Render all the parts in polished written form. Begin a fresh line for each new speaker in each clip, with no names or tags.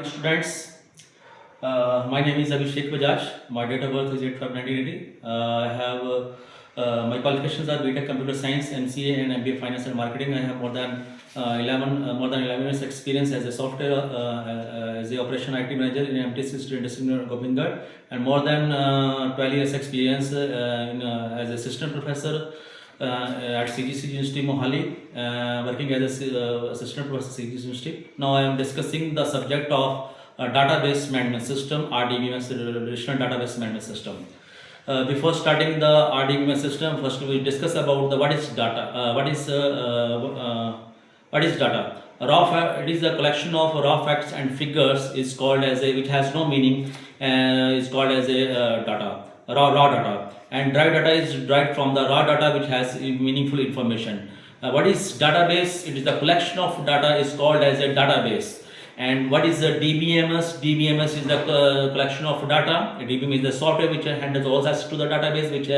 Students, my name is Abhishek Bajaj. My date of birth is 8/5/1980. I have my qualifications are BTech Computer Science, MCA, and MBA Finance and Marketing. I have more than 11 years experience as a software as a operation IT manager in MTC Industry Govindgarh, and more than 12 years experience as assistant professor at CGC University Mohali, working as a assistant professor CGC University. Now I am discussing the subject of database management system, RDBMS, relational database management system. Before starting the RDBMS system, first we discuss about the what is data. What is data? It is a collection of raw facts and figures. Is called as a which has no meaning. Is called as a data. Raw data, and derived data is derived from the raw data which has meaningful information. What is database? It is the collection of data is called as a database. And what is the DBMS? DBMS is the collection of data. DBMS is the software which handles all access to the database, which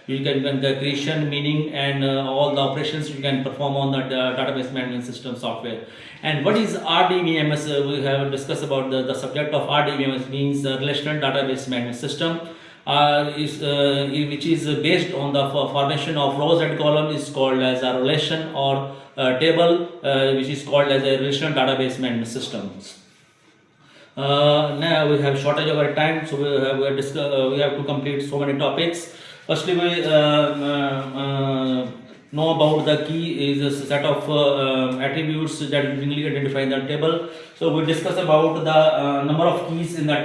you can the creation, meaning, and all the operations you can perform on the database management system software. And what is RDBMS? We have discussed about the subject of RDBMS, means relational database management system. Which is based on the formation of rows and columns, is called as a relation, or table, which is called as a relational database management systems. Now we have shortage of our time, so we have to complete so many topics. Firstly, we know about the key is a set of attributes that uniquely identify in the table. So we discuss about the number of keys in the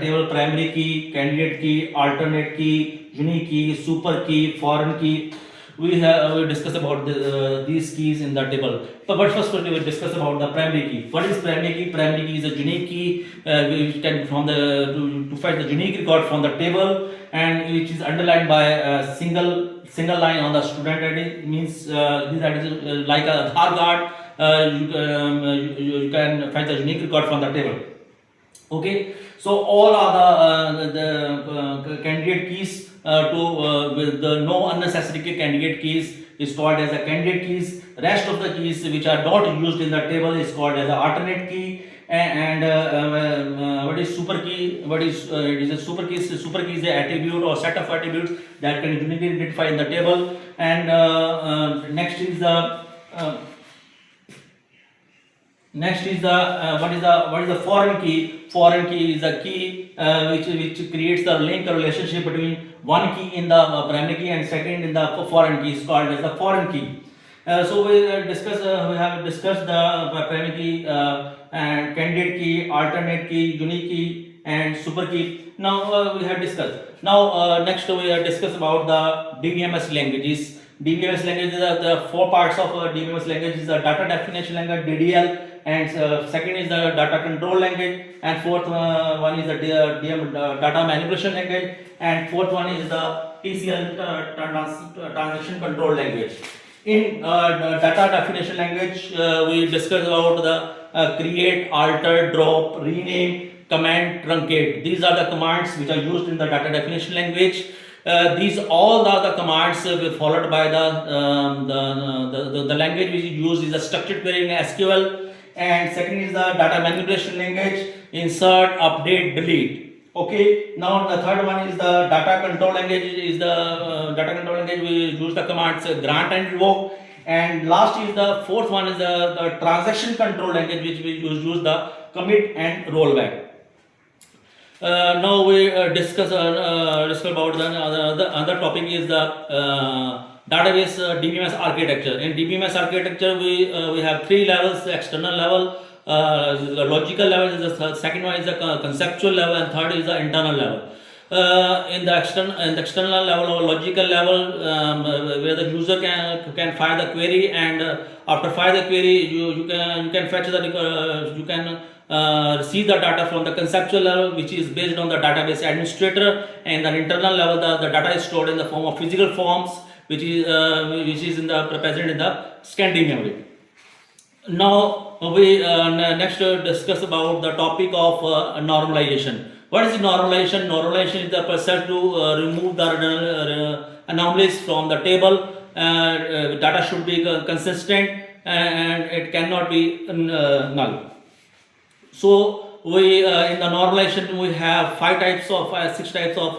table: primary key, candidate key, alternate key, unique key, super key, foreign key. We discuss about these keys in the table. But first we will discuss about the primary key. What is primary key? Primary key is a unique key which can from to find the unique record from the table, and which is underlined by a single line on the student ID. Means this is like a Aadhaar card. You can find the unique record from the table. Okay, so all are the candidate keys with the no unnecessary candidate keys is called as a candidate keys. Rest of the keys which are not used in the table is called as an alternate key. And what is super key? What is it is a super key? Super key is an attribute or set of attributes that can uniquely identify in the table. And next is the what is the foreign key? Foreign key is a key which creates the link or relationship between one key in the primary key and second in the foreign key, is called as the foreign key. So we have discussed the primary key and candidate key, alternate key, unique key, and super key. Now we have discussed. Now next we have discussed about the DBMS languages. DBMS languages are the four parts of DBMS language: is the data definition language (DDL), and second is the data control language, and fourth one is the data manipulation language, and fourth one is the TCL transaction control language. In data definition language, we discussed about the create, alter, drop, rename, command, truncate. These are the commands which are used in the data definition language. These all are the commands followed by the language which is used is a structured query in SQL, and second is the data manipulation language: insert, update, delete. Okay. Now the third one is the data control language. Is the data control language we use the commands grant and revoke, and last is the fourth one is the transaction control language which we use the commit and rollback. Now we discuss about the other topic is the database DBMS architecture. In DBMS architecture, we have three levels: external level, the logical level is the second one is the conceptual level, and third is the internal level. In the external level or logical level, where the user can fire the query, and after fire the query, you can fetch the you can receive the data from the conceptual level, which is based on the database administrator, and the internal level the data is stored in the form of physical forms, which is in the present in the secondary memory. Now we next discuss about the topic of normalization. What is normalization? Normalization is the process to remove the anomalies from the table. Data should be consistent and it cannot be null. So we in the normalization we have six types of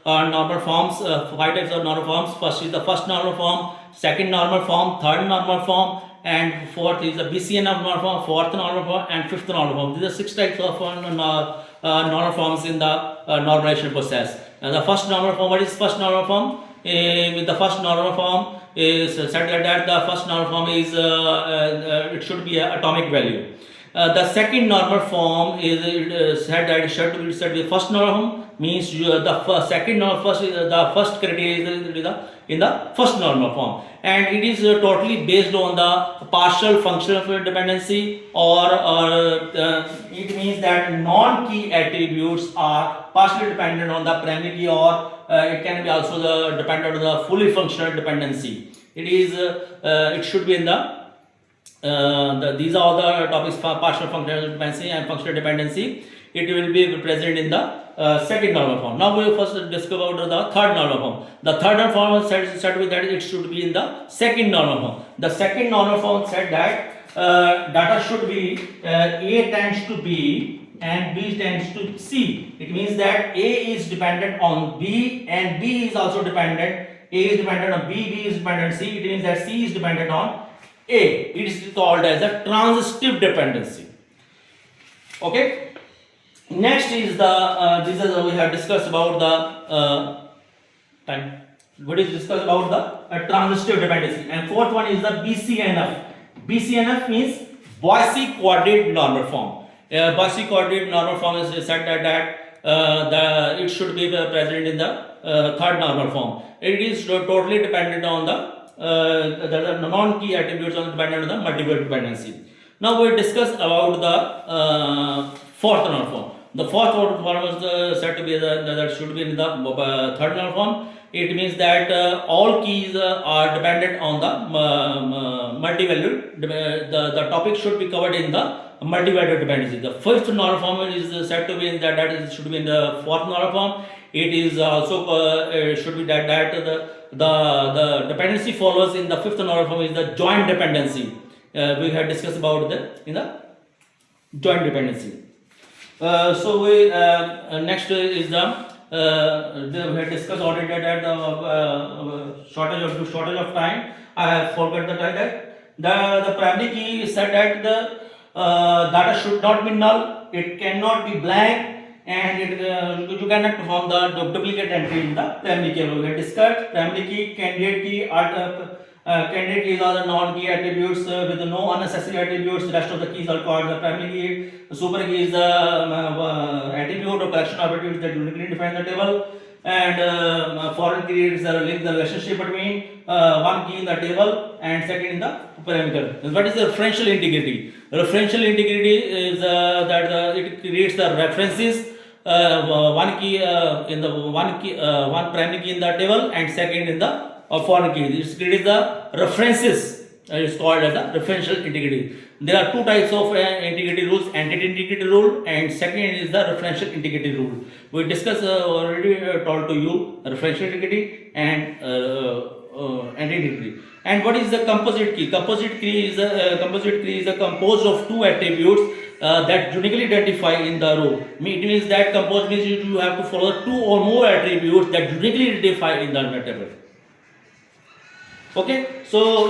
normal forms. Five types of normal forms. First is the first normal form, second normal form, third normal form, and fourth is the BCN normal form, fourth normal form, and fifth normal form. These are six types of normal forms in the normalization process. And the first normal form. What is first normal form? With the first normal form is said that the first normal form is it should be an atomic value. The second normal form is said that it should be said the first normal form means second normal first the first criteria is in the first normal form, and it is totally based on the partial functional dependency, or it means that non-key attributes are partially dependent on the primary key, or it can be also dependent on the fully functional dependency. It should be in these are all the topics for partial functional dependency and functional dependency. It will be present in the second normal form. Now we will first discuss about the third normal form. The third normal form said with that it should be in the second normal form. The second normal form said that data should be A tends to B and B tends to C. It means that A is dependent on B and B is also dependent. A is dependent on B, B is dependent on C. It means that C is dependent on A. It is called as a transitive dependency. Okay. Next is we have discussed about the time. What is discussed about the transitive dependency, and fourth one is the BCNF. BCNF means Boissy coordinate normal form. Boissy coordinate normal form is said that it should be present in the third normal form. It is totally dependent on the non-key attributes are dependent on the multiple dependency. Now we discuss about the fourth normal form. The fourth normal form is said to be that should be in the third normal form. It means that all keys are dependent on the multi-valued. The topic should be covered in the multi-valued dependency. The fifth normal form is said to be in that should be in the fourth normal form. It is also should be that the dependency follows in the fifth normal form is the joint dependency. We have discussed about in the joint dependency. So we next is we have discussed already that the shortage of time. I have forgot the that the primary key said that the data should not be null. It cannot be blank, and you cannot perform the duplicate entry in the primary key. We have discussed primary key, candidate key, candidate keys are the non-key attributes with no unnecessary attributes. The rest of the keys are called the primary key. The super key is the attribute or collection of attributes that uniquely define the table. And foreign key is the link, the relationship between one key in the table and second in the parameter. What is the referential integrity? Referential integrity is that it creates the references. One key in the one primary key in the table and second in the foreign key. It creates the references. It is called as the referential integrity. There are two types of integrity rules: entity integrity rule, and second is the referential integrity rule. We discussed already told to you referential integrity and entity integrity. And what is the composite key? Composite key is composed of two attributes that uniquely identify in the row. It means that composite means you have to follow two or more attributes that uniquely identify in the table. Okay, so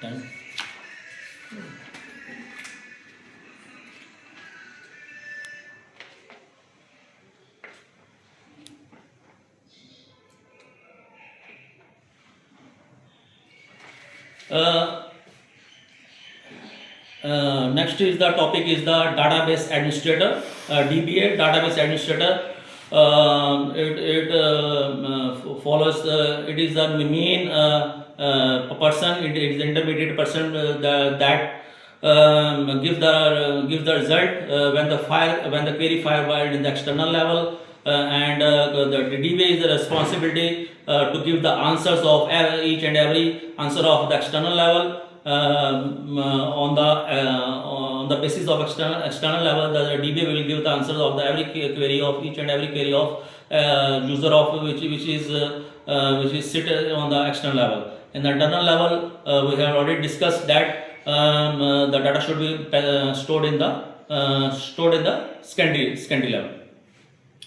time. Next is the topic is the database administrator, DBA, database administrator. It follows. It is the main person. It is the intermediate person that gives the result when the query fired in the external level, and the DBA is the responsibility to give the answers of each and every answer of the external level. On the basis of external level, the DBA will give the answers of every query of each and every query of user of which is sit on the external level. In the internal level, we have already discussed that the data should be stored in the secondary level.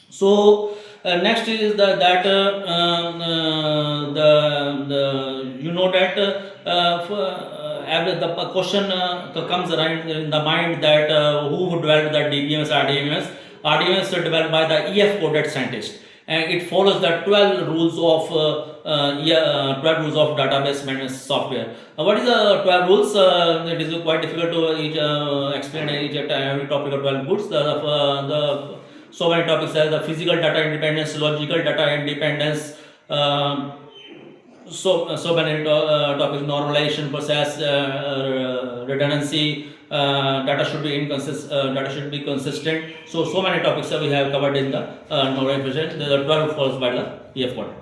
So next is that you know that the question comes around in the mind that who developed the DBMS, RDBMS. RDBMS are developed by the EF coded scientist, and it follows the 12 rules of 12 rules of database management software. What is the 12 rules? It is quite difficult to explain every topic of 12 rules. The so many topics are the physical data independence, logical data independence, so many topics: normalization, process, redundancy, data should be consistent. So many topics we have covered in the normalization. The 12 follows by the EF code.